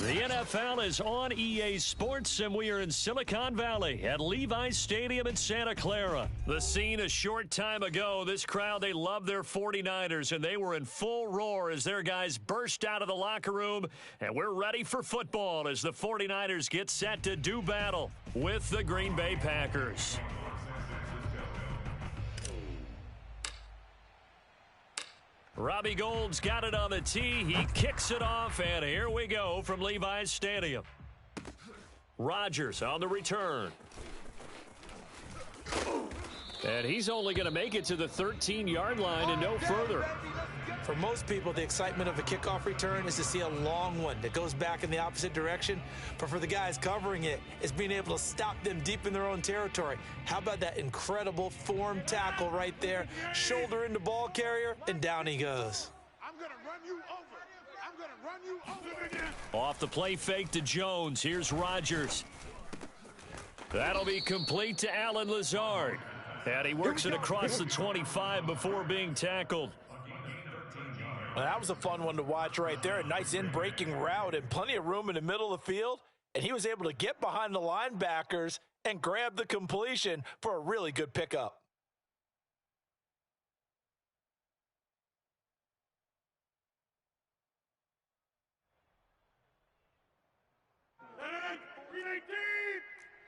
The NFL is on EA Sports, and we are in Silicon Valley at Levi's Stadium in Santa Clara. The scene a short time ago, this crowd, they love their 49ers, and they were in full roar as their guys burst out of the locker room, and we're ready for football as the 49ers get set to do battle with the Green Bay Packers. Robbie Gould's got it on the tee. He kicks it off, and here we go from Levi's Stadium. Rodgers on the return. And he's only going to make it to the 13-yard line and no further. For most people, the excitement of a kickoff return is to see a long one that goes back in the opposite direction. But for the guys covering it, it's being able to stop them deep in their own territory. How about that incredible form tackle right there? Shoulder into ball carrier, and down he goes. I'm going to run you over. I'm going to run you over. Off the play fake to Jones. Here's Rodgers. That'll be complete to Allen Lazard. And he works it across the 25 before being tackled. Well, that was a fun one to watch right there. A nice in-breaking route and plenty of room in the middle of the field. And he was able to get behind the linebackers and grab the completion for a really good pickup.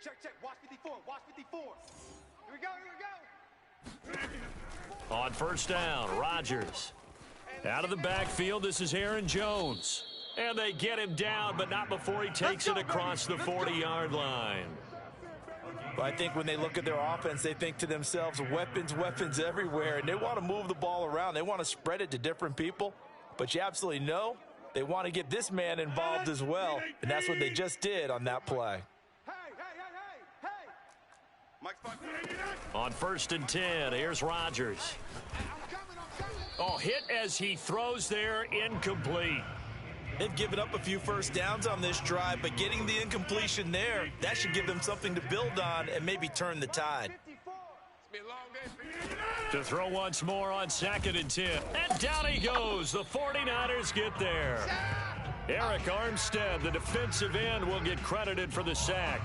Check, check. Watch 54. Watch 54. Here we go. On first down, Rodgers. Out of the backfield, this is Aaron Jones. And they get him down, but not before he takes it across the 40-yard line. Well, I think when they look at their offense, they think to themselves, weapons, weapons everywhere. And they want to move the ball around. They want to spread it to different people. But you absolutely know they want to get this man involved as well. And that's what they just did on that play. On first and 10, here's Rodgers. Oh, hit as he throws there, incomplete. They've given up a few first downs on this drive, but getting the incompletion there, that should give them something to build on and maybe turn the tide. To throw once more on second and 10. And down he goes. The 49ers get there. Eric Armstead, the defensive end, will get credited for the sack.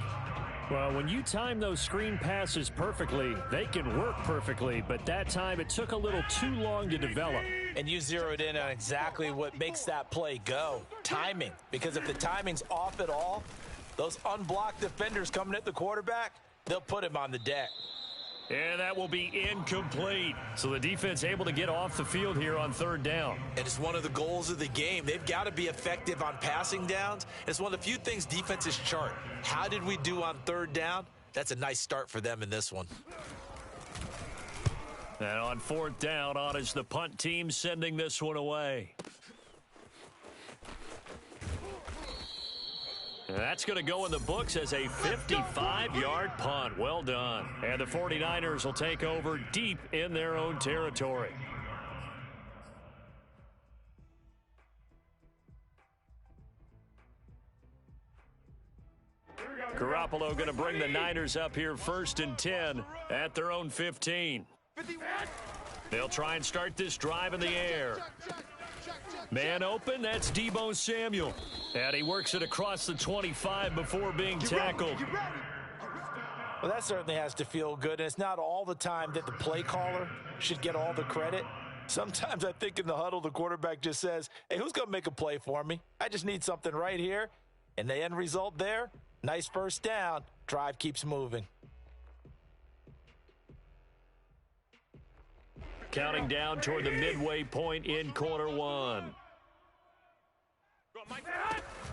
Well, when you time those screen passes perfectly, they can work perfectly, but that time it took a little too long to develop. And you zeroed in on exactly what makes that play go. Timing. Because if the timing's off at all, those unblocked defenders coming at the quarterback, they'll put him on the deck. And that will be incomplete. So the defense able to get off the field here on third down. And it's one of the goals of the game. They've got to be effective on passing downs. It's one of the few things defenses chart. How did we do on third down? That's a nice start for them in this one. And on fourth down, on is the punt team sending this one away. That's going to go in the books as a 55-yard punt. Well done. And the 49ers will take over deep in their own territory. Garoppolo going to bring the Niners up here first and 10 at their own 15. They'll try and start this drive in the air. Man open, that's Deebo Samuel. And he works it across the 25 before being tackled. Well, that certainly has to feel good. And it's not all the time that the play caller should get all the credit. Sometimes I think in the huddle, the quarterback just says, hey, who's going to make a play for me? I just need something right here. And the end result there, nice first down. Drive keeps moving. Counting down toward the midway point in quarter one.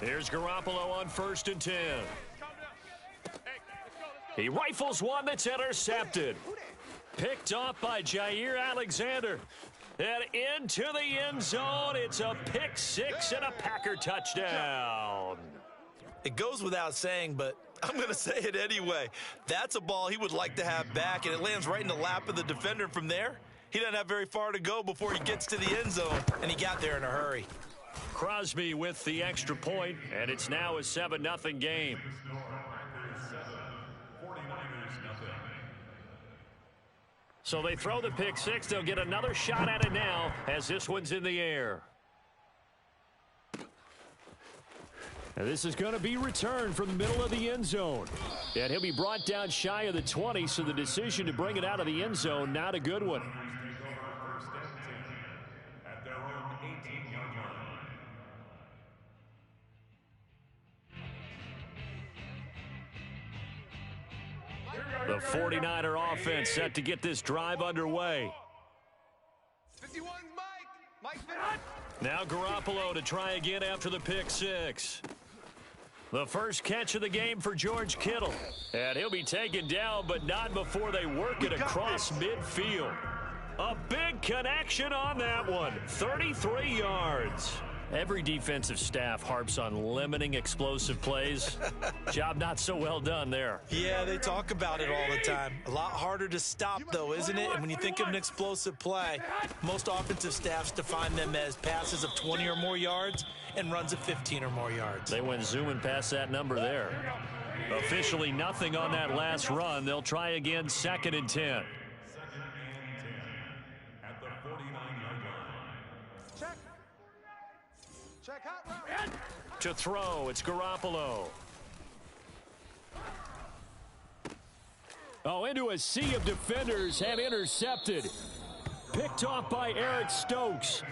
Here's Garoppolo on first and 10. He rifles one that's intercepted. Picked off by Jair Alexander. And into the end zone. It's a pick six and a Packer touchdown. It goes without saying, but I'm going to say it anyway. That's a ball he would like to have back, and it lands right in the lap of the defender from there. He doesn't have very far to go before he gets to the end zone, and he got there in a hurry. Crosby with the extra point, and it's now a 7-0 game. So they throw the pick six. They'll get another shot at it now as this one's in the air. And this is going to be returned from the middle of the end zone. And he'll be brought down shy of the 20, so the decision to bring it out of the end zone, not a good one. The 49er offense set to get this drive underway. 51, Mike. Now Garoppolo to try again after the pick six. The first catch of the game for George Kittle. And he'll be taken down, but not before they work it across midfield. A big connection on that one. 33 yards. Every defensive staff harps on limiting explosive plays. Job not so well done there. Yeah, they talk about it all the time. A lot harder to stop, though, isn't it? And when you think of an explosive play, most offensive staffs define them as passes of 20 or more yards and runs of 15 or more yards. They went zooming past that number there. Officially nothing on that last run. They'll try again, 2nd and 10. To throw, it's Garoppolo. Oh, into a sea of defenders and intercepted. Picked off by Eric Stokes.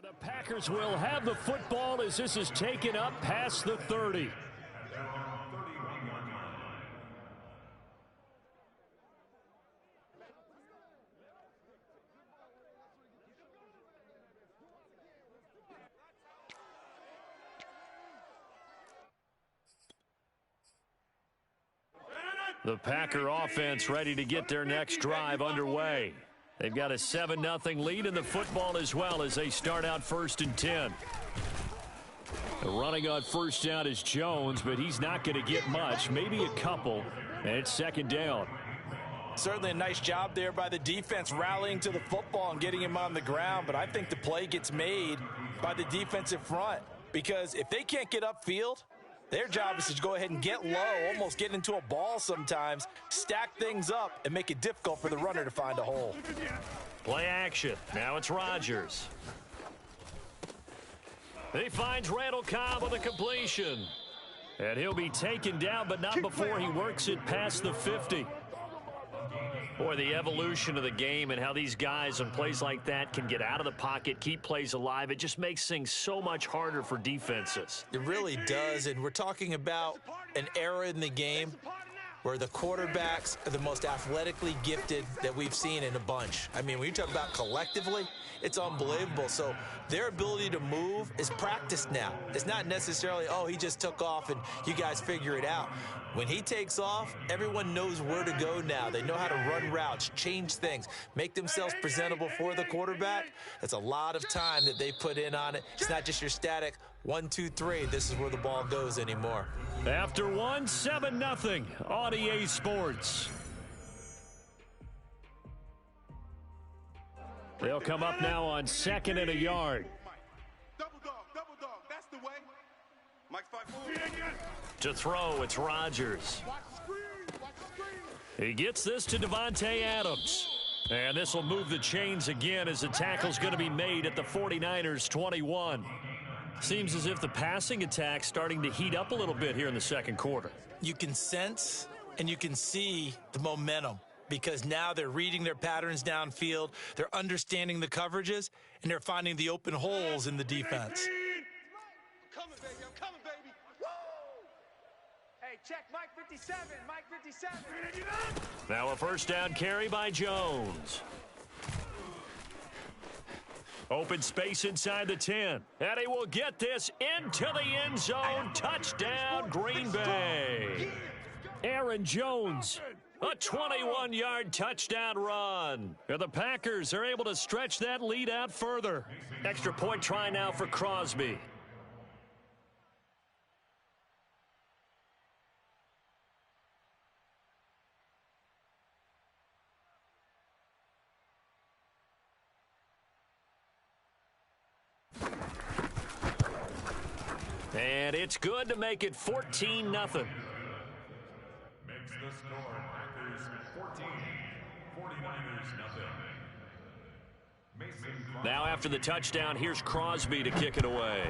The Packers will have the football as this is taken up past the 30. The Packer offense ready to get their next drive underway. They've got a 7-0 lead in the football as well as they start out 1st and 10. Running on first down is Jones, but he's not going to get much, maybe a couple, and it's 2nd down. Certainly a nice job there by the defense rallying to the football and getting him on the ground, but I think the play gets made by the defensive front because if they can't get upfield, their job is to go ahead and get low, almost get into a ball sometimes, stack things up, and make it difficult for the runner to find a hole. Play action. Now it's Rodgers. He finds Randall Cobb with a completion. And he'll be taken down, but not before he works it past the 50. Boy, the evolution of the game and how these guys on plays like that can get out of the pocket, keep plays alive, it just makes things so much harder for defenses. It really does, and we're talking about an era in the game where the quarterbacks are the most athletically gifted that we've seen in a bunch. I mean, when you talk about collectively, it's unbelievable. So their ability to move is practiced now. It's not necessarily, oh, he just took off and you guys figure it out. When he takes off, everyone knows where to go now. They know how to run routes, change things, make themselves presentable for the quarterback. That's a lot of time that they put in on it. It's not just your static 1, 2, 3. This is where the ball goes anymore. After 7-0 on EA Sports. They'll come up now on 2nd and a yard. Double dog, that's the way. Mike 5-4. To throw, it's Rodgers. He gets this to Devontae Adams. And this will move the chains again as the tackle's going to be made at the 49ers 21. Seems as if the passing attack's starting to heat up a little bit here in the second quarter. You can sense and you can see the momentum because now they're reading their patterns downfield, they're understanding the coverages, and they're finding the open holes in the defense. I'm coming, baby. Woo! Hey, check, Mike 57, Mike 57. Now a first down carry by Jones. Open space inside the 10. And he will get this into the end zone. Touchdown, Green Bay. Aaron Jones, a 21-yard touchdown run. And the Packers are able to stretch that lead out further. Extra point try now for Crosby. And it's good to make it 14-0. Makes the score Packers 14, 49ers nothing. Now after the touchdown, here's Crosby to kick it away.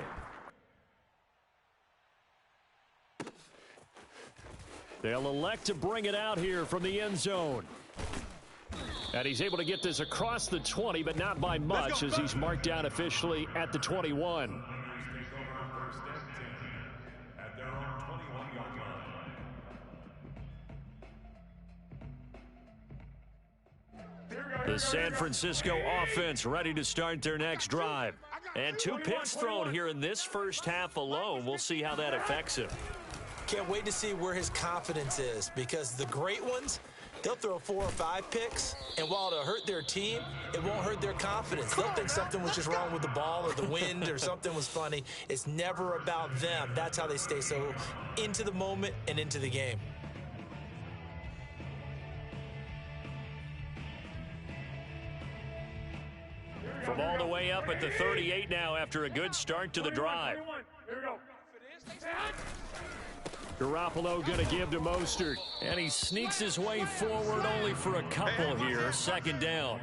They'll elect to bring it out here from the end zone. And he's able to get this across the 20, but not by much as he's marked down officially at the 21. The San Francisco offense ready to start their next drive. And 2 picks thrown here in this first half alone. We'll see how that affects him. Can't wait to see where his confidence is, because the great ones, they'll throw 4 or 5 picks, and while it'll hurt their team, it won't hurt their confidence. They'll think something was just wrong with the ball or the wind or something was funny. It's never about them. That's how they stay so into the moment and into the game. From all the way up at the 38 now after a good start to the drive. Garoppolo going to give to Mostert. And he sneaks his way forward only for a couple here. Second down.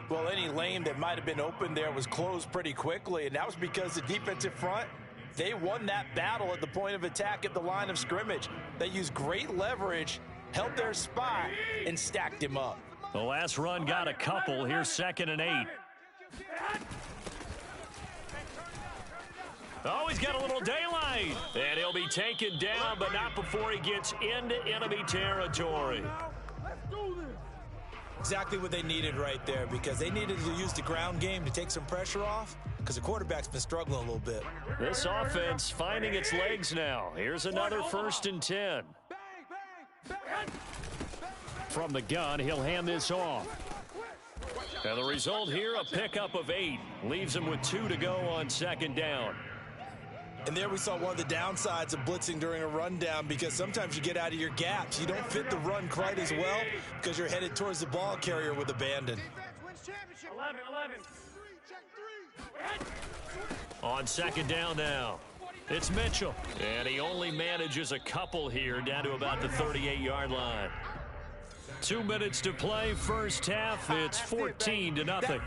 Well, any lane that might have been open there was closed pretty quickly, and that was because the defensive front, they won that battle at the point of attack at the line of scrimmage. They used great leverage, held their spot, and stacked him up. The last run got a couple. Here's 2nd and 8. Oh, he's got a little daylight. And he'll be taken down, but not before he gets into enemy territory. Exactly what they needed right there, because they needed to use the ground game to take some pressure off, because the quarterback's been struggling a little bit. This offense finding its legs now. Here's another 1st and 10. From the gun, he'll hand this off. And the result here, a pickup of 8. Leaves him with 2 to go on 2nd down. And there we saw one of the downsides of blitzing during a rundown, because sometimes you get out of your gaps. You don't fit the run quite as well because you're headed towards the ball carrier with abandon. 11. On 2nd down now, it's Mitchell. And he only manages a couple here down to about the 38-yard line. 2 minutes to play, first half. It's 14-0.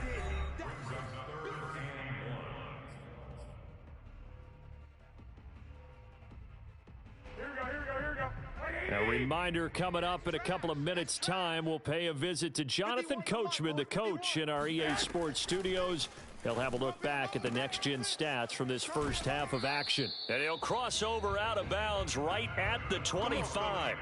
A reminder coming up in a couple of minutes' time. We'll pay a visit to Jonathan Coachman, the coach in our EA Sports studios. He'll have a look back at the next-gen stats from this first half of action. And he'll cross over out of bounds right at the 25.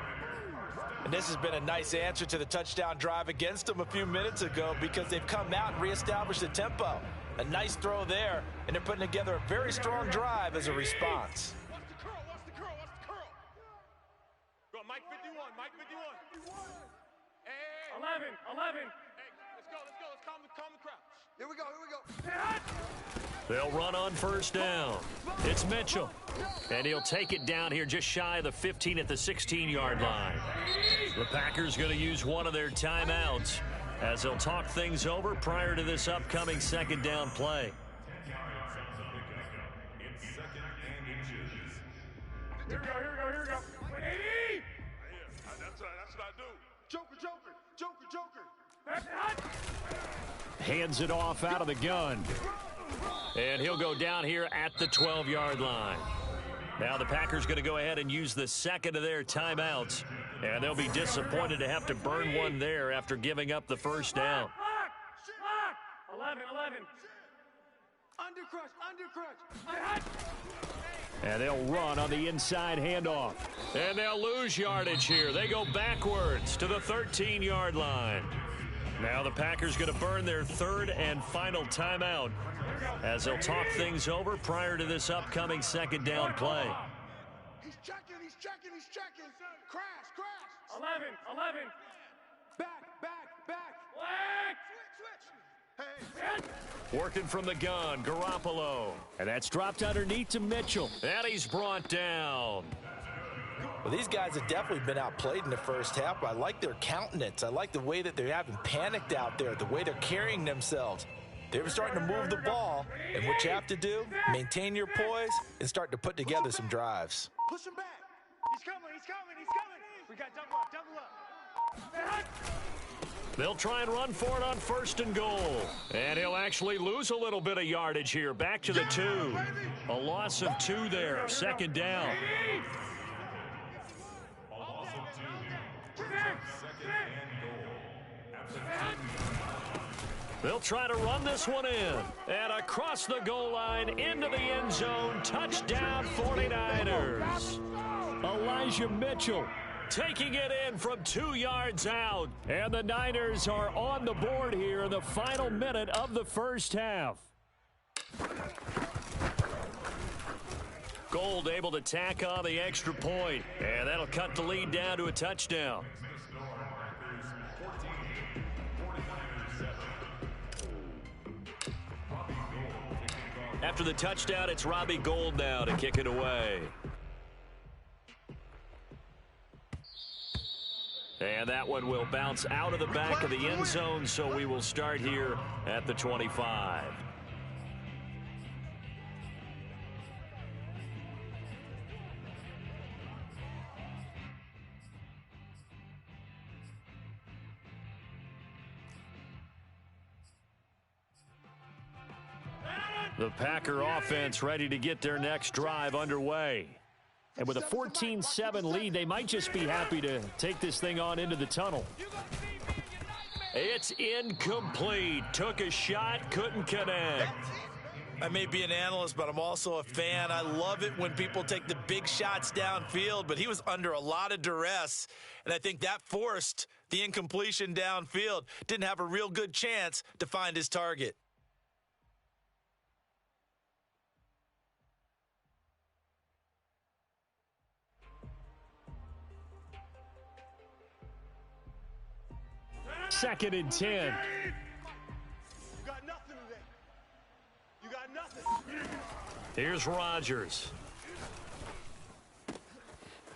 And this has been a nice answer to the touchdown drive against them a few minutes ago, because they've come out and reestablished the tempo. A nice throw there, and they're putting together a very strong drive as a response. Watch the curl. Go, Mike 51, Mike 51. Hey. 11. Hey, let's go. Let's calm the crowd. Here we go. They'll run on first down. It's Mitchell. And he'll take it down here just shy of the 15 at the 16-yard line. The Packers going to use one of their timeouts as they'll talk things over prior to this upcoming 2nd down play. Here we go. 80! That's what I do. Joker. Hands it off out of the gun. And he'll go down here at the 12-yard line. Now the Packers going to go ahead and use the second of their timeouts. And they'll be disappointed to have to burn one there after giving up the first down. 11. Under crutch. And they'll run on the inside handoff. And they'll lose yardage here. They go backwards to the 13-yard line. Now the Packers going to burn their third and final timeout as they'll talk things over prior to this upcoming second down play. He's checking. Crash. 11. Back. Switch. Hey. Working from the gun, Garoppolo. And that's dropped underneath to Mitchell. And he's brought down. Well, these guys have definitely been outplayed in the first half. I like their countenance. I like the way that they haven't panicked out there, the way they're carrying themselves. They're starting to move the ball, and what you have to do, maintain your poise and start to put together some drives. Push him back. He's coming. We got double up. They'll try and run for it on first and goal. And he'll actually lose a little bit of yardage here. Back to the 2. A loss of 2 there. Second down. A loss of 2. Second and goal. At the 2. They'll try to run this one in. And across the goal line into the end zone. Touchdown 49ers. Elijah Mitchell taking it in from 2 yards out. And the Niners are on the board here in the final minute of the first half. Gold able to tack on the extra point. And that'll cut the lead down to a touchdown. After the touchdown, it's Robbie Gould now to kick it away. And that one will bounce out of the back of the end zone, so we will start here at the 25. The Packer offense ready to get their next drive underway. And with a 14-7 lead, they might just be happy to take this thing on into the tunnel. It's incomplete. Took a shot, couldn't connect. I may be an analyst, but I'm also a fan. I love it when people take the big shots downfield, but he was under a lot of duress, and I think that forced the incompletion downfield. Didn't have a real good chance to find his target. Second and 10. You got nothing today. You got nothing. Here's Rodgers.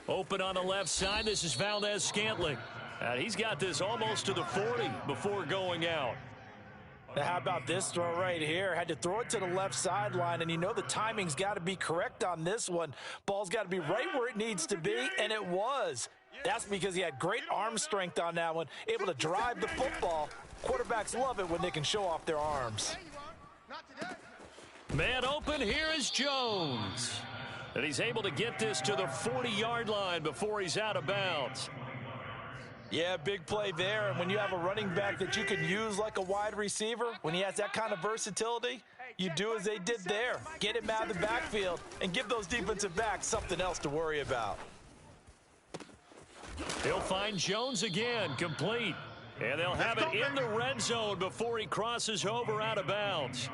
Open on the left side. This is Valdez-Scantling. And he's got this almost to the 40 before going out. Now, how about this throw right here? Had to throw it to the left sideline, and you know the timing's got to be correct on this one. Ball's got to be right where it needs to be, and it was. That's because he had great arm strength on that one, able to drive the football. Quarterbacks love it when they can show off their arms. Man open, here is Jones. And he's able to get this to the 40-yard line before he's out of bounds. Yeah, big play there. And when you have a running back that you can use like a wide receiver, when he has that kind of versatility, you do as they did there. Get him out of the backfield and give those defensive backs something else to worry about. He'll find Jones again, complete. And they'll have it in the red zone before he crosses over out of bounds.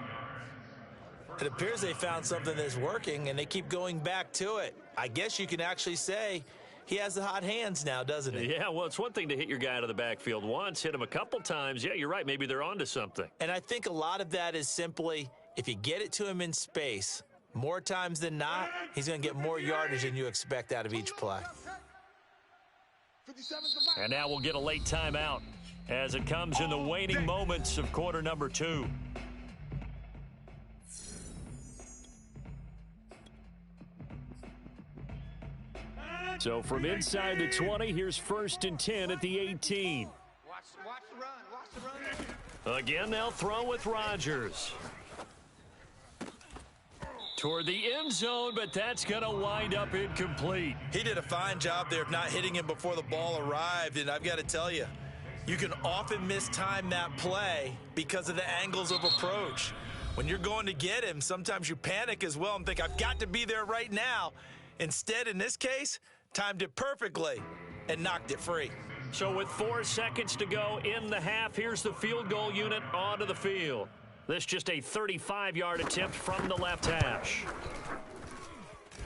It appears they found something that's working, and they keep going back to it. I guess you can actually say he has the hot hands now, doesn't he? Yeah, well, it's one thing to hit your guy out of the backfield once, hit him a couple times. Yeah, you're right. Maybe they're onto something. And I think a lot of that is simply if you get it to him in space, more times than not, he's going to get more yardage than you expect out of each play. And now we'll get a late timeout as it comes in the waning moments of quarter number 2. So from inside the 20, here's first and 10 at the 18. Watch the run. Again, they'll throw with Rodgers. Toward the end zone, but that's going to wind up incomplete. He did a fine job there of not hitting him before the ball arrived, and I've got to tell you, you can often mistime that play because of the angles of approach. When you're going to get him, sometimes you panic as well and think, I've got to be there right now. Instead, in this case, timed it perfectly and knocked it free. So with 4 seconds to go in the half, here's the field goal unit onto the field. This just a 35-yard attempt from the left hash.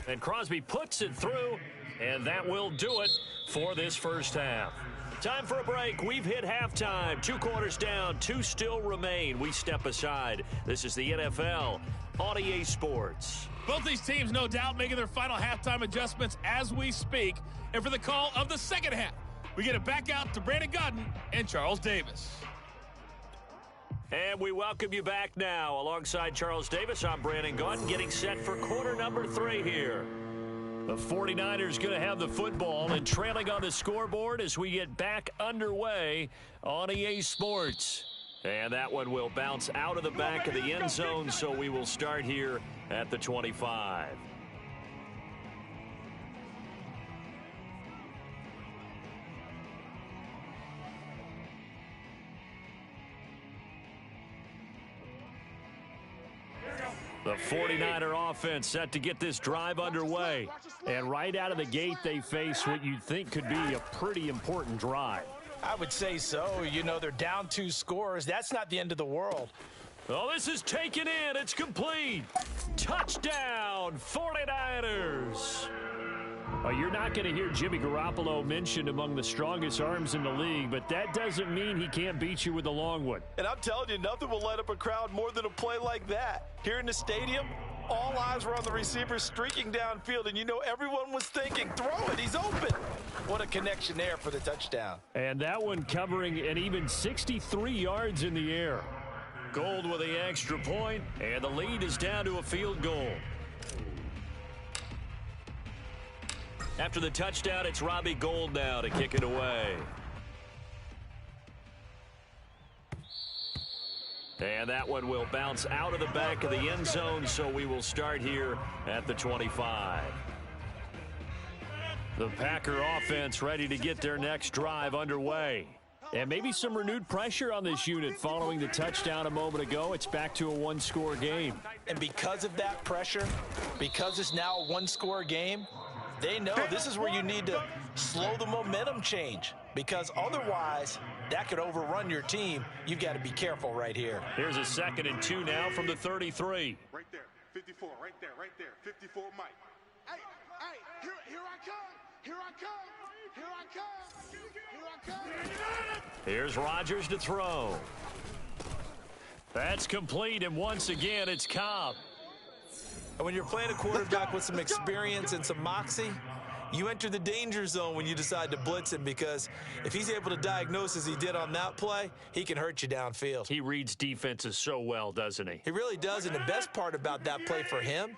And Crosby puts it through, and that will do it for this first half. Time for a break. We've hit halftime. 2 quarters down, 2 still remain. We step aside. This is the NFL on EA Sports. Both these teams, no doubt, making their final halftime adjustments as we speak. And for the call of the second half, we get it back out to Brandon Godden and Charles Davis. And we welcome you back now. Alongside Charles Davis, I'm Brandon Gaudin, getting set for quarter number 3 here. The 49ers going to have the football and trailing on the scoreboard as we get back underway on EA Sports. And that one will bounce out of the back of the end zone, so we will start here at the 25. The 49er offense set to get this drive underway. And right out of the gate, they face what you'd think could be a pretty important drive. I would say so. You know, they're down 2 scores. That's not the end of the world. Oh, this is taken in. It's complete. Touchdown, 49ers. You're not going to hear Jimmy Garoppolo mentioned among the strongest arms in the league, but that doesn't mean he can't beat you with a long one. And I'm telling you, nothing will light up a crowd more than a play like that. Here in the stadium, all eyes were on the receiver streaking downfield, and you know everyone was thinking, throw it, he's open. What a connection there for the touchdown. And that one covering an even 63 yards in the air. Gold with the extra point, and the lead is down to a field goal. After the touchdown, it's Robbie Gould now to kick it away. And that one will bounce out of the back of the end zone, so we will start here at the 25. The Packer offense ready to get their next drive underway. And maybe some renewed pressure on this unit following the touchdown a moment ago. It's back to a 1-score game. And because of that pressure, because it's now a 1-score game, they know this is where you need to slow the momentum change, because otherwise that could overrun your team. You've got to be careful right here. Here's a 2nd and 2 now from the 33. Right there, 54, right there, 54, Mike. Hey, here I come, here I come, here I come, here I come. Here's Rodgers to throw. That's complete, and once again, it's Cobb. And when you're playing a quarterback with some experience and some moxie, you enter the danger zone when you decide to blitz him, because if he's able to diagnose as he did on that play, he can hurt you downfield. He reads defenses so well, doesn't he? He really does, and the best part about that play for him,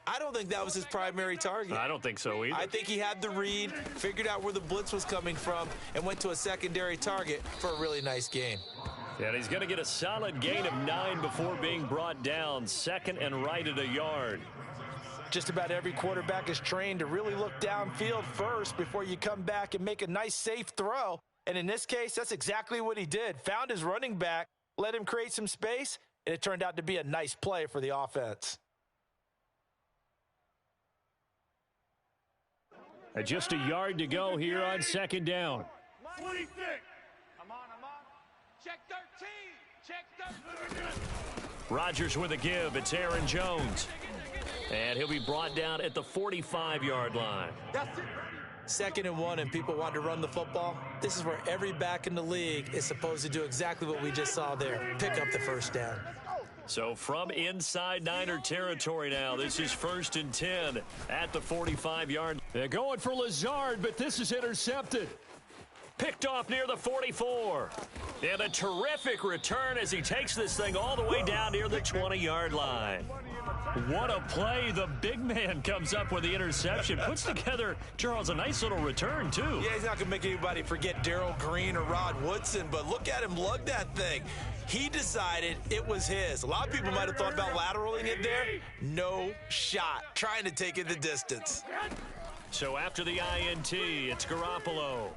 I don't think that was his primary target. I don't think so either. I think he had the read, figured out where the blitz was coming from, and went to a secondary target for a really nice game. And he's going to get a solid gain of 9 before being brought down. 2nd and right at a yard. Just about every quarterback is trained to really look downfield first before you come back and make a nice, safe throw. And in this case, that's exactly what he did. Found his running back, let him create some space, and it turned out to be a nice play for the offense. Just a yard to go here on 2nd down. 26. I'm on. Check 13. Check 13. Rodgers with a give. It's Aaron Jones. And he'll be brought down at the 45-yard line. That's it. 2nd and 1, and people want to run the football. This is where every back in the league is supposed to do exactly what we just saw there. Pick up the first down. So from inside Niner territory now, this is 1st and 10 at the 45-yard. They're going for Lazard, but this is intercepted. Picked off near the 44. And a terrific return as he takes this thing all the way down near the 20-yard line. What a play. The big man comes up with the interception. Puts together, Charles, a nice little return, too. Yeah, he's not going to make anybody forget Darrell Green or Rod Woodson, but look at him lug that thing. He decided it was his. A lot of people might have thought about lateraling it there. No shot. Trying to take it the distance. So after the INT, it's Garoppolo.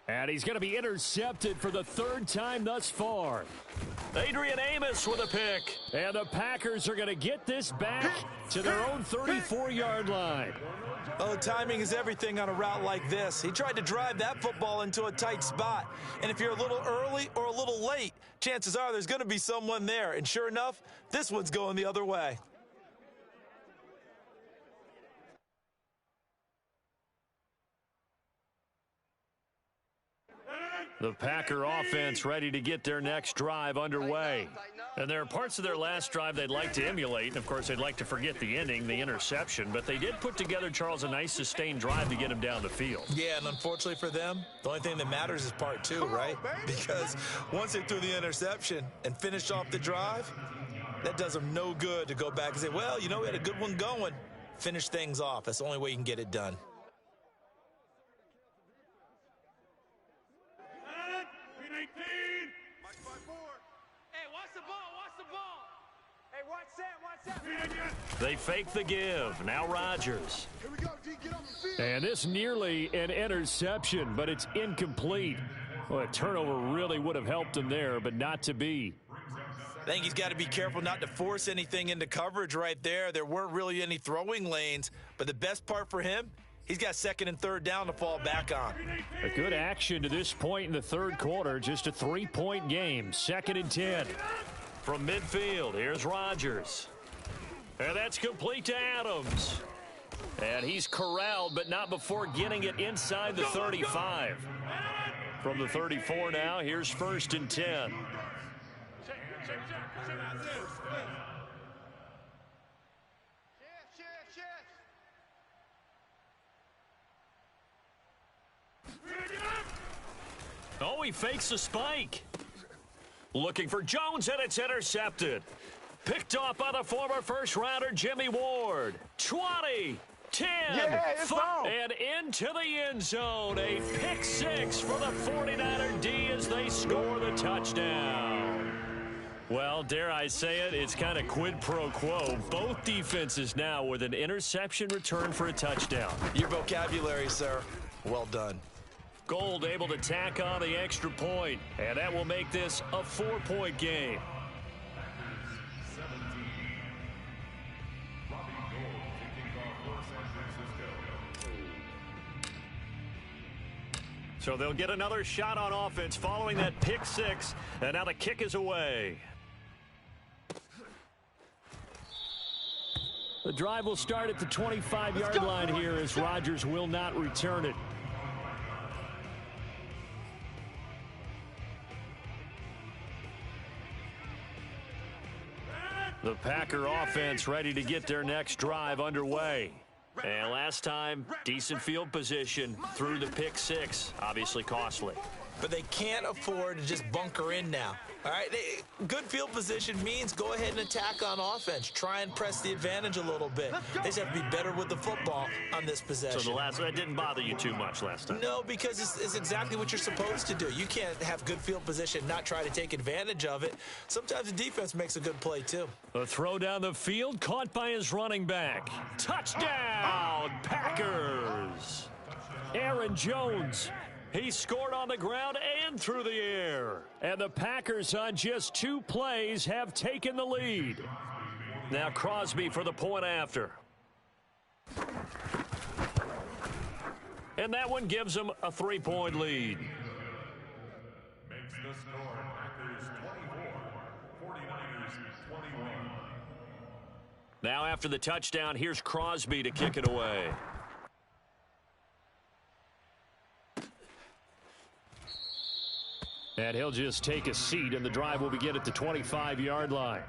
And he's going to be intercepted for the third time thus far. Adrian Amos with a pick. And the Packers are going to get this back to their own 34-yard line. Well, the timing is everything on a route like this. He tried to drive that football into a tight spot. And if you're a little early or a little late, chances are there's going to be someone there. And sure enough, this one's going the other way. The Packer offense ready to get their next drive underway. And there are parts of their last drive they'd like to emulate. And, of course, they'd like to forget the ending, the interception. But they did put together, Charles, a nice sustained drive to get him down the field. Yeah, and unfortunately for them, the only thing that matters is part two, right? Because once they threw the interception and finished off the drive, that does them no good to go back and say, well, you know, we had a good one going. Finish things off. That's the only way you can get it done. They fake the give. Now Rodgers. Here we go, D. Get on the field. And this nearly an interception, but it's incomplete. Well, a turnover really would have helped him there, but not to be. I think he's got to be careful not to force anything into coverage right there. There weren't really any throwing lanes, but the best part for him, he's got second and third down to fall back on. A good action to this point in the third quarter. Just a 3-point game. 2nd and 10. From midfield, here's Rodgers. And that's complete to Adams. And he's corralled, but not before getting it inside the 35. From the 34 now, here's 1st and 10. Oh, he fakes a spike. Looking for Jones, and it's intercepted. Picked off by the former first-rounder Jimmy Ward. 20, 10, and into the end zone. A pick six for the 49er D as they score the touchdown. Well, dare I say it, it's kind of quid pro quo. Both defenses now with an interception return for a touchdown. Your vocabulary, sir. Well done. Gold able to tack on the extra point, and that will make this a 4-point game. So they'll get another shot on offense following that pick six, and now the kick is away. The drive will start at the 25-yard line here as Rodgers will not return it. The Packer offense ready to get their next drive underway. And last time, decent field position through the pick six. Obviously costly. But they can't afford to just bunker in now. All right, good field position means go ahead and attack on offense. Try and press the advantage a little bit. They just have to be better with the football on this possession. So that didn't bother you too much last time? No, because it's exactly what you're supposed to do. You can't have good field position, not try to take advantage of it. Sometimes the defense makes a good play, too. The throw down the field, caught by his running back. Touchdown, Packers! Aaron Jones. He scored on the ground and through the air. And the Packers on just 2 plays have taken the lead. Now Crosby for the point after. And that one gives them a 3-point lead. Makes the score Packers 24, 49ers 21. Now after the touchdown, here's Crosby to kick it away. And he'll just take a seat, and the drive will begin at the 25-yard line.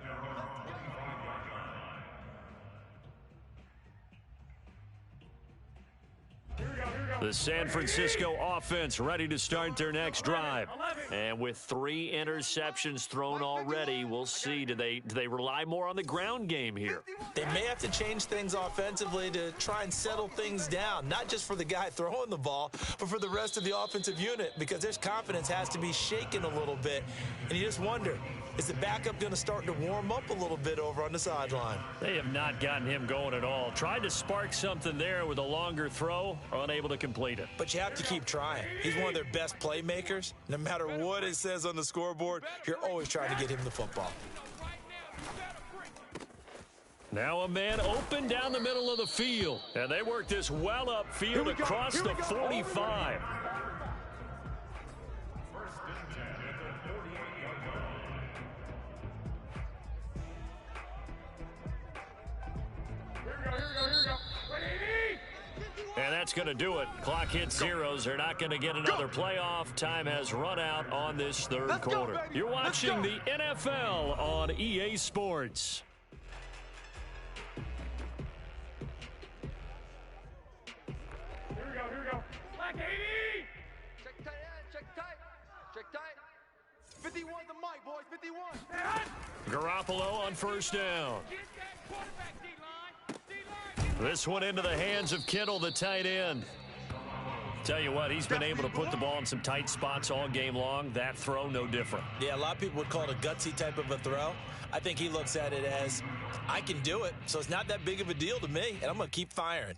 The San Francisco offense ready to start their next drive. And with 3 interceptions thrown already, we'll see. Do they rely more on the ground game here? They may have to change things offensively to try and settle things down, not just for the guy throwing the ball, but for the rest of the offensive unit, because their confidence has to be shaken a little bit. And you just wonder, is the backup going to start to warm up a little bit over on the sideline? They have not gotten him going at all. Tried to spark something there with a longer throw, unable to complete it. But you have to keep trying. trying. He's one of their best playmakers. No matter what it says on the scoreboard, you're always trying to get him the football. Now a man open down the middle of the field. And they work this well upfield across the 45. And that's going to do it. Clock hits zeros. They're not going to get another playoff. Time has run out on this third quarter. You're watching the NFL on EA Sports. Here we go. Black 80! Check tight, check tight. 51 the mic, boys, 51. Garoppolo on first down. Get that quarterback, D-line. This one into the hands of Kittle, the tight end. Tell you what, he's been able to put the ball in some tight spots all game long. That throw, no different. Yeah, a lot of people would call it a gutsy type of a throw. I think he looks at it as, I can do it, so it's not that big of a deal to me, and I'm going to keep firing.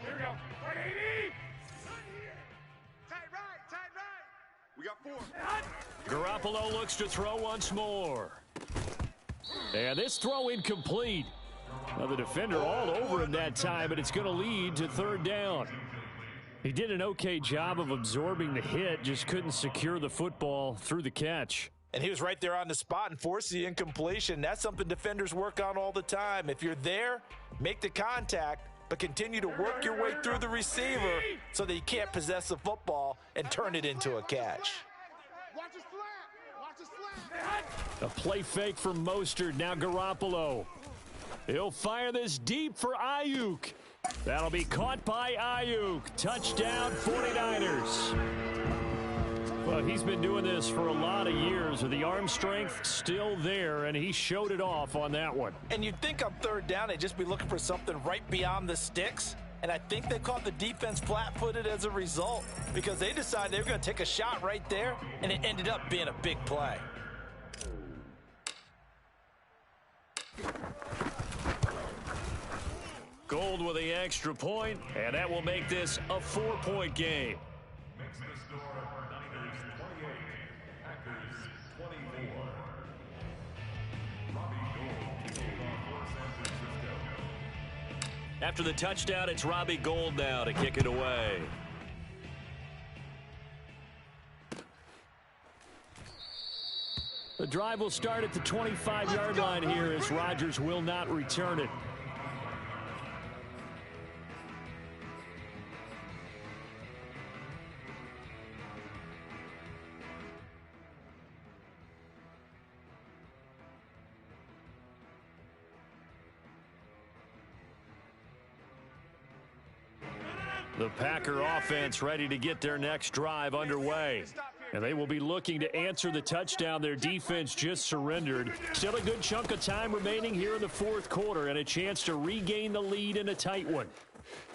Here we go. 180! Tight right. We got 4. Garoppolo looks to throw once more. And this throw incomplete. Well, the defender all over him that time, but it's going to lead to third down. He did an okay job of absorbing the hit, just couldn't secure the football through the catch. And he was right there on the spot and forced the incompletion. That's something defenders work on all the time. If you're there, make the contact, but continue to work your way through the receiver so that you can't possess the football and turn it into a catch. Watch his flat. Watch his flat. A play fake from Mostert. Now Garoppolo. He'll fire this deep for Ayuk. That'll be caught by Ayuk. Touchdown 49ers. Well, he's been doing this for a lot of years with the arm strength still there, and he showed it off on that one. And you'd think on third down they'd just be looking for something right beyond the sticks. And I think they caught the defense flat-footed as a result because they decided they were going to take a shot right there, and it ended up being a big play. Gold with the extra point, and that will make this a 4-point game. Makes the score Niners 28, Packers 24. Robbie Gould kicking off for San Francisco. After the touchdown, it's Robbie Gould now to kick it away. The drive will start at the 25-yard line here as Rodgers will not return it. The Packer offense ready to get their next drive underway. And they will be looking to answer the touchdown their defense just surrendered. Still a good chunk of time remaining here in the fourth quarter and a chance to regain the lead in a tight one.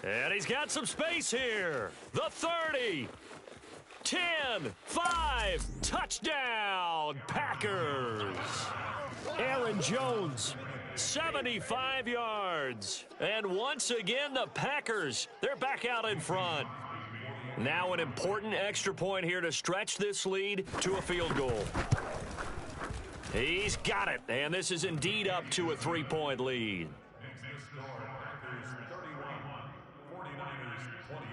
And he's got some space here. The 30. 10, 5, touchdown, Packers. Aaron Jones, 75 yards. And once again, the Packers, they're back out in front. Now an important extra point here to stretch this lead to a field goal. He's got it, and this is indeed up to a 3-point lead. Makes the score Packers 31, 49ers 28.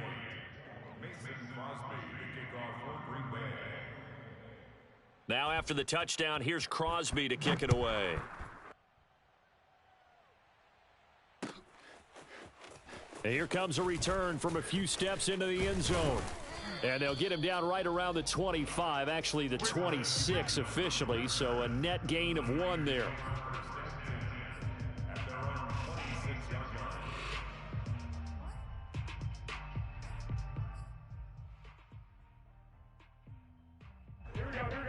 Mason Crosby to kick off for Green Bay. Now after the touchdown, here's Crosby to kick it away. And here comes a return from a few steps into the end zone. And they'll get him down right around the 25, actually the 26 officially, so a net gain of 1 there. At their own 26-yard line.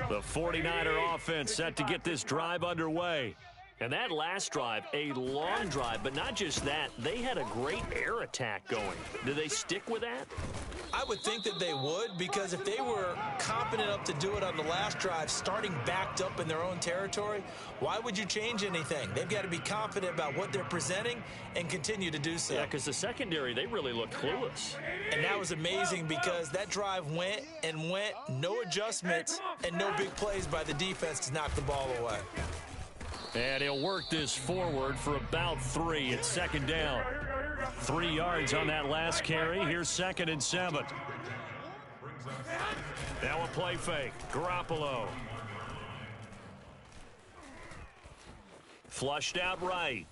The 49er offense set to get this drive underway. And that last drive, a long drive, but not just that. They had a great air attack going. Do they stick with that? I would think that they would, because if they were confident enough to do it on the last drive, starting backed up in their own territory, why would you change anything? They've got to be confident about what they're presenting and continue to do so. Yeah, because the secondary, they really looked clueless. And that was amazing because that drive went and went, no adjustments, and no big plays by the defense to knock the ball away. And he'll work this forward for about 3. It's second down. 3 yards on that last carry. Here's 2nd and 7. Now a play fake. Garoppolo. Flushed out right.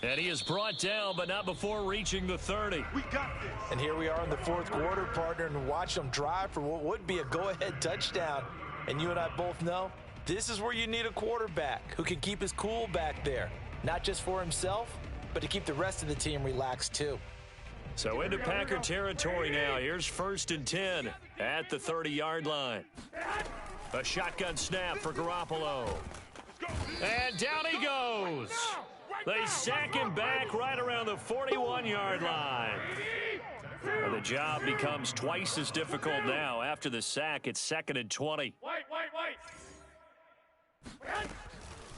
And he is brought down, but not before reaching the 30. We got this. And here we are in the 4th quarter, partner, and watch them drive for what would be a go-ahead touchdown. And you and I both know this is where you need a quarterback who can keep his cool back there, not just for himself, but to keep the rest of the team relaxed too. So into Packer territory now. Here's 1st and 10 at the 30-yard line. A shotgun snap for Garoppolo. And down he goes. They sack him back right around the 41-yard line. And the job becomes twice as difficult now. After the sack, it's 2nd and 20. Wait.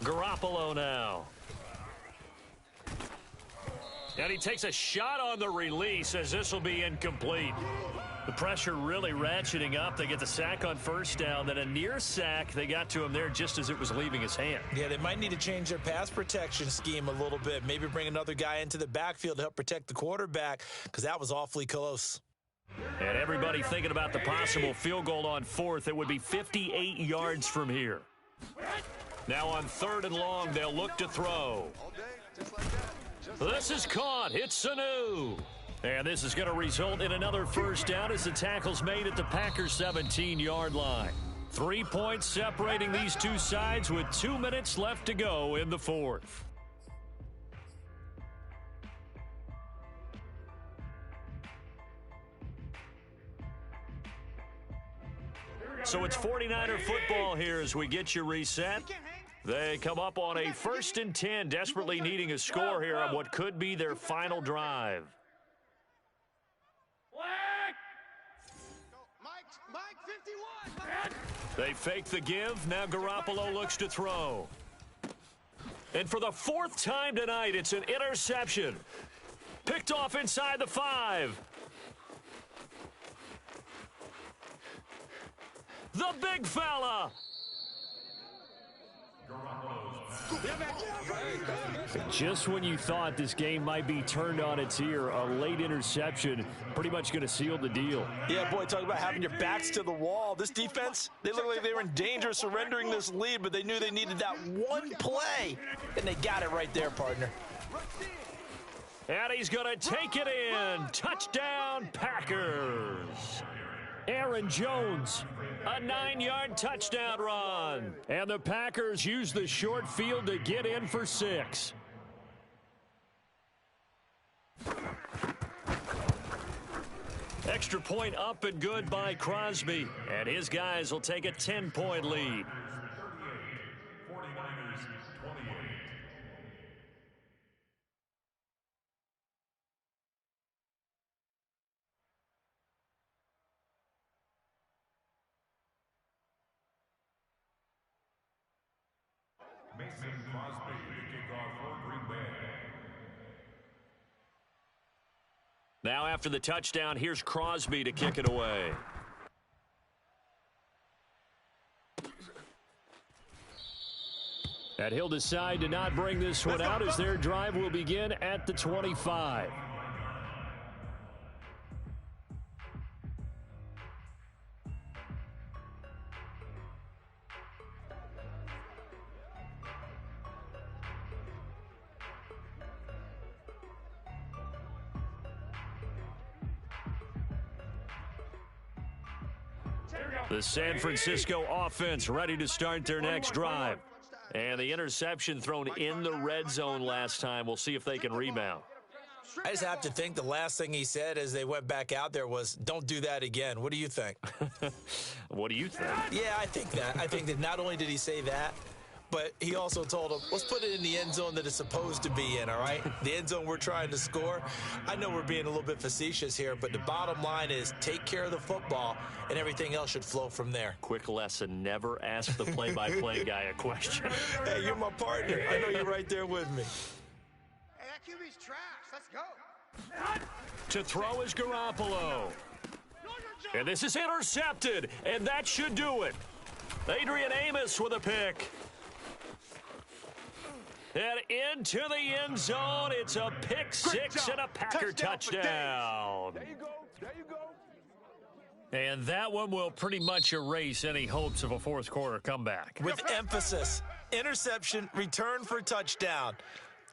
Garoppolo now. And he takes a shot on the release as this will be incomplete. The pressure really ratcheting up. They get the sack on 1st down, then a near sack. They got to him there just as it was leaving his hand. Yeah, they might need to change their pass protection scheme a little bit. Maybe bring another guy into the backfield to help protect the quarterback, because that was awfully close. And everybody thinking about the possible field goal on 4th. It would be 58 yards from here. Now on 3rd and long, they'll look to throw. This is caught. It's Sanu. And this is going to result in another 1st down as the tackle's made at the Packers' 17-yard line. 3 points separating these two sides with 2 minutes left to go in the 4th. So it's 49er football here as we get you reset. They come up on a 1st and 10, desperately needing a score here on what could be their final drive. Mike 51. They fake the give. Now Garoppolo looks to throw. And for the 4th time tonight, it's an interception. Picked off inside the 5. The big fella. Just when you thought this game might be turned on its ear, a late interception pretty much going to seal the deal. Yeah, boy, talk about having your backs to the wall. This defense, they look like they were in danger of surrendering this lead, but they knew they needed that one play, and they got it right there, partner. And he's going to take it in. Touchdown, Packers. Aaron Jones, a 9-yard touchdown run. And the Packers use the short field to get in for 6. Extra point up and good by Crosby. And his guys will take a 10-point lead. 49ers 28. Mason Crosby to kick off for Green Bay. Now after the touchdown, here's Crosby to kick it away. And he'll decide to not bring this one out as their drive will begin at the 25. The San Francisco offense ready to start their next drive. And the interception thrown in the red zone last time. We'll see if they can rebound. I just have to think the last thing he said as they went back out there was, don't do that again. What do you think? What do you think? Yeah, I think that. I think that not only did he say that, but he also told him, let's put it in the end zone that it's supposed to be in, all right? The end zone we're trying to score. I know we're being a little bit facetious here, but the bottom line is take care of the football, and everything else should flow from there. Quick lesson, never ask the play-by-play guy a question. Hey, you're my partner. I know you're right there with me. Hey, that QB's trash. Let's go. To throw is Garoppolo. And this is intercepted, and that should do it. Adrian Amos with a pick. And into the end zone, it's a pick six and a Packer touchdown. There you go. There you go. And that one will pretty much erase any hopes of a fourth quarter comeback. With emphasis, interception, return for touchdown.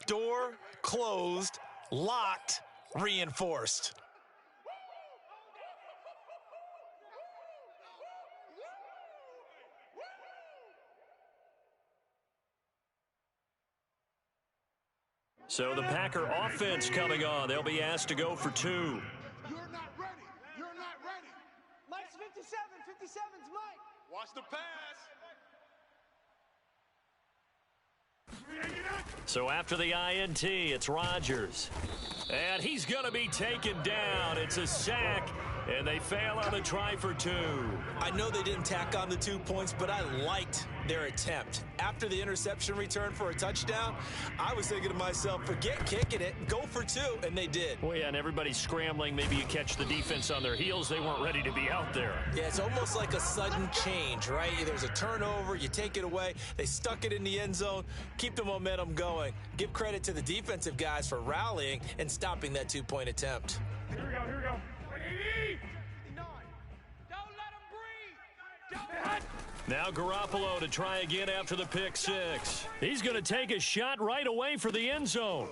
Door closed, locked, reinforced. So the Packer offense coming on. They'll be asked to go for two. You're not ready. You're not ready. Mike's 57. 57's Mike. Watch the pass. So after the INT, it's Rodgers. And he's going to be taken down. It's a sack, and they fail on the try for two. I know they didn't tack on the 2 points, but I liked their attempt. After the interception return for a touchdown, I was thinking to myself, forget kicking it, go for two, and they did. Well, yeah, and everybody's scrambling. Maybe you catch the defense on their heels. They weren't ready to be out there. Yeah, it's almost like a sudden change, right? There's a turnover, you take it away, they stuck it in the end zone, keep the momentum going. Give credit to the defensive guys for rallying and stopping that 2-point attempt. Here we go. Here we go. Don't let him breathe. Now Garoppolo to try again after the pick six. He's going to take a shot right away for the end zone.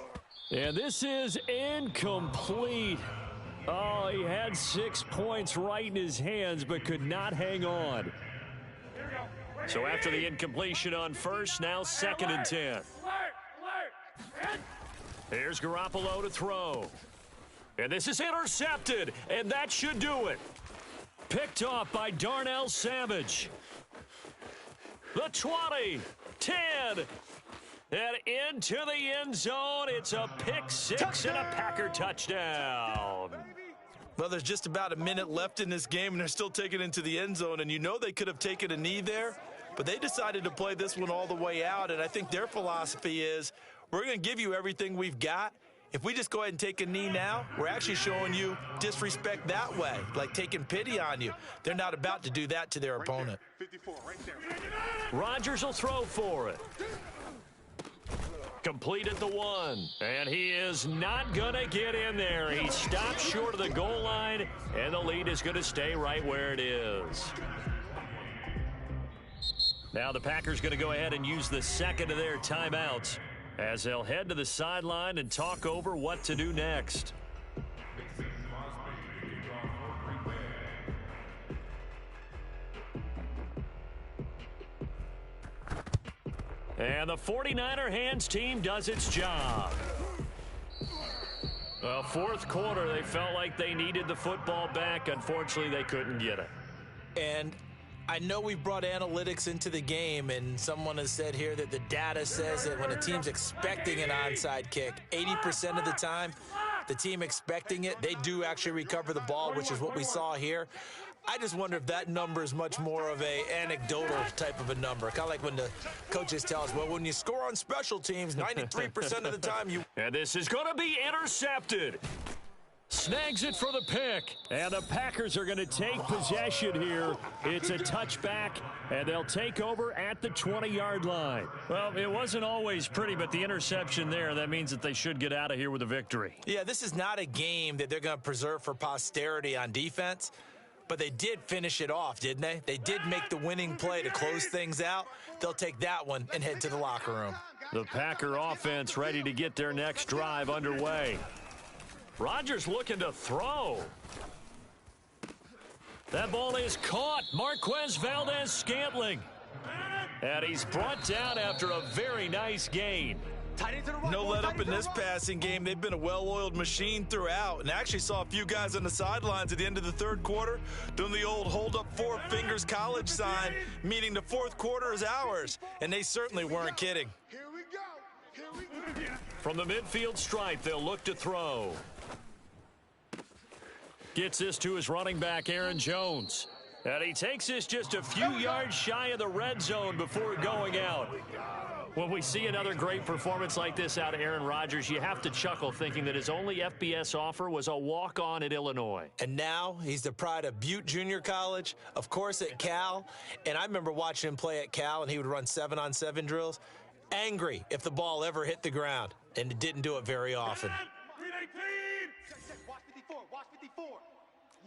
And this is incomplete. Oh, he had 6 points right in his hands but could not hang on. So after the incompletion on first, now 2nd and 10. Here's Garoppolo to throw. And this is intercepted, and that should do it. Picked off by Darnell Savage. The 20, 10, and into the end zone. It's a pick six and a Packer touchdown. Well, there's just about a minute left in this game, and they're still taking it into the end zone. And you know they could have taken a knee there, but they decided to play this one all the way out. And I think their philosophy is, we're going to give you everything we've got. If we just go ahead and take a knee now, we're actually showing you disrespect that way, like taking pity on you. They're not about to do that to their opponent. 54, right there. Rodgers will throw for it. Complete at the 1, and he is not going to get in there. He stops short of the goal line, and the lead is going to stay right where it is. Now the Packers going to go ahead and use the second of their timeouts as they'll head to the sideline and talk over what to do next. And the 49er hands team does its job. Well, fourth quarter, they felt like they needed the football back. Unfortunately, they couldn't get it. And I know we brought analytics into the game, and someone has said here that the data says that when a team's expecting an onside kick, 80% of the time, the team expecting it, they do actually recover the ball, which is what we saw here. I just wonder if that number is much more of a anecdotal type of a number. Kind of like when the coaches tell us, well, when you score on special teams, 93% of the time you... And this is going to be intercepted. Snags it for the pick. And the Packers are going to take possession here. It's a touchback, and they'll take over at the 20-yard line. Well, it wasn't always pretty, but the interception there, that means that they should get out of here with a victory. Yeah, this is not a game that they're going to preserve for posterity on defense. But they did finish it off, didn't they? They did make the winning play to close things out. They'll take that one and head to the locker room. The Packer offense ready to get their next drive underway. Rodgers looking to throw. That ball is caught. Marquez Valdez-Scantling. And he's brought down after a very nice gain. No let up in this passing game. They've been a well-oiled machine throughout, and actually saw a few guys on the sidelines at the end of the third quarter doing the old hold up four fingers college sign, meaning the fourth quarter is ours, and they certainly weren't kidding. Here we go. Here we go. From the midfield stripe, they'll look to throw. Gets this to his running back, Aaron Jones. And he takes this just a few yards shy of the red zone before going out. When we see another great performance like this out of Aaron Rodgers, you have to chuckle thinking that his only FBS offer was a walk-on at Illinois. And now he's the pride of Butte Junior College, of course at Cal. And I remember watching him play at Cal, and he would run 7-on-7 drills. Angry if the ball ever hit the ground, and it didn't do it very often. Watch 54. Watch 54.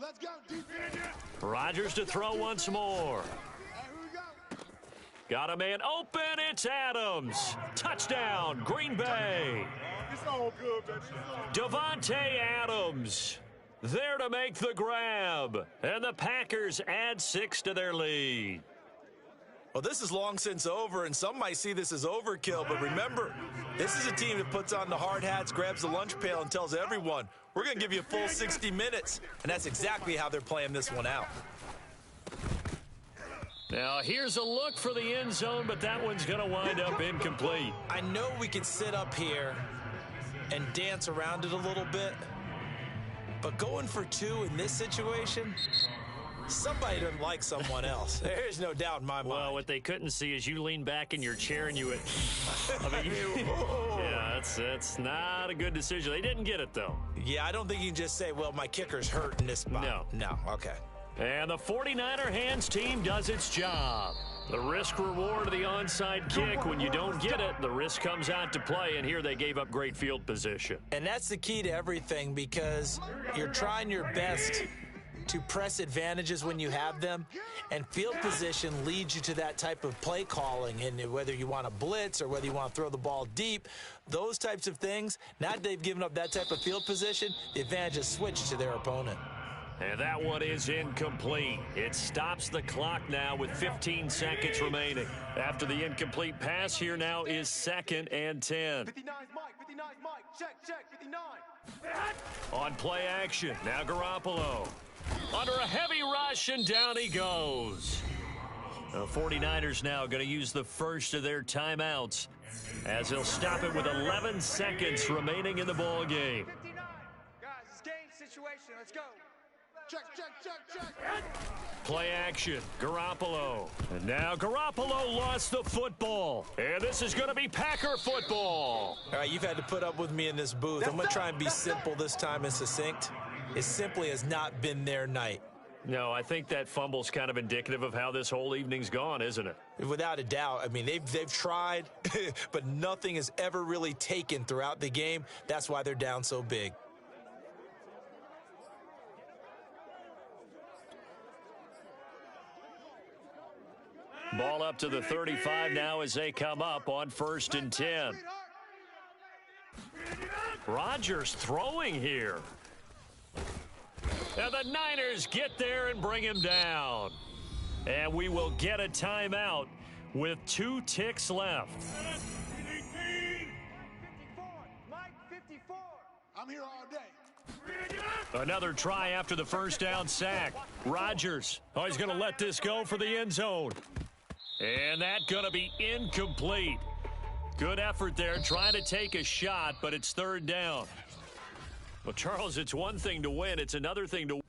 Let's go, defense. Rodgers to throw once more. Hey, here we go. Got a man open. It's Adams. Touchdown, Green Bay. It's all good, baby. Devontae Adams there to make the grab. And the Packers add 6 to their lead. Well, this is long since over, and some might see this as overkill, but remember, this is a team that puts on the hard hats, grabs the lunch pail, and tells everyone, we're going to give you a full 60 minutes, and that's exactly how they're playing this one out. Now, here's a look for the end zone, but that one's going to wind up incomplete. I know we could sit up here and dance around it a little bit, but going for 2 in this situation, somebody doesn't like someone else. There's no doubt in my mind. Well, what they couldn't see is you lean back in your chair and you would, I mean, yeah, that's not a good decision. They didn't get it, though. Yeah, I don't think you can just say, well, my kicker's hurt in this spot. No, okay. And the 49er hands team does its job. The risk-reward of the onside kick, when you don't get it, the risk comes out to play, and here they gave up great field position. And that's the key to everything, because you're trying your best to press advantages when you have them, and field position leads you to that type of play calling. And whether you want to blitz or whether you want to throw the ball deep, those types of things, now that they've given up that type of field position, the advantage is switched to their opponent. And that one is incomplete. It stops the clock now with 15 seconds remaining. After the incomplete pass, here now is 2nd and 10. 59's Mike. 59's Mike. Check. 59. On play action, now Garoppolo. Under a heavy rush, and down he goes. The 49ers now going to use the first of their timeouts as they'll stop it with 11 seconds remaining in the ball game. 59. Guys, it's game situation. Let's go. Check. Play action, Garoppolo. And now Garoppolo lost the football. And this is going to be Packer football. All right, you've had to put up with me in this booth. I'm going to try and be simple this time and succinct. It simply has not been their night. No, I think that fumble's kind of indicative of how this whole evening's gone, isn't it? Without a doubt. I mean, they've tried, but nothing has ever really taken throughout the game. That's why they're down so big. Ball up to the 35 now as they come up on 1st and 10. Rodgers throwing here. And the Niners get there and bring him down. And we will get a timeout with 2 ticks left. 54. Mike, 54. I'm here all day. Another try after the first down sack. Rodgers, he's going to let this go for the end zone. And that's going to be incomplete. Good effort there, trying to take a shot, but it's 3rd down. Well, Charles, it's one thing to win. It's another thing to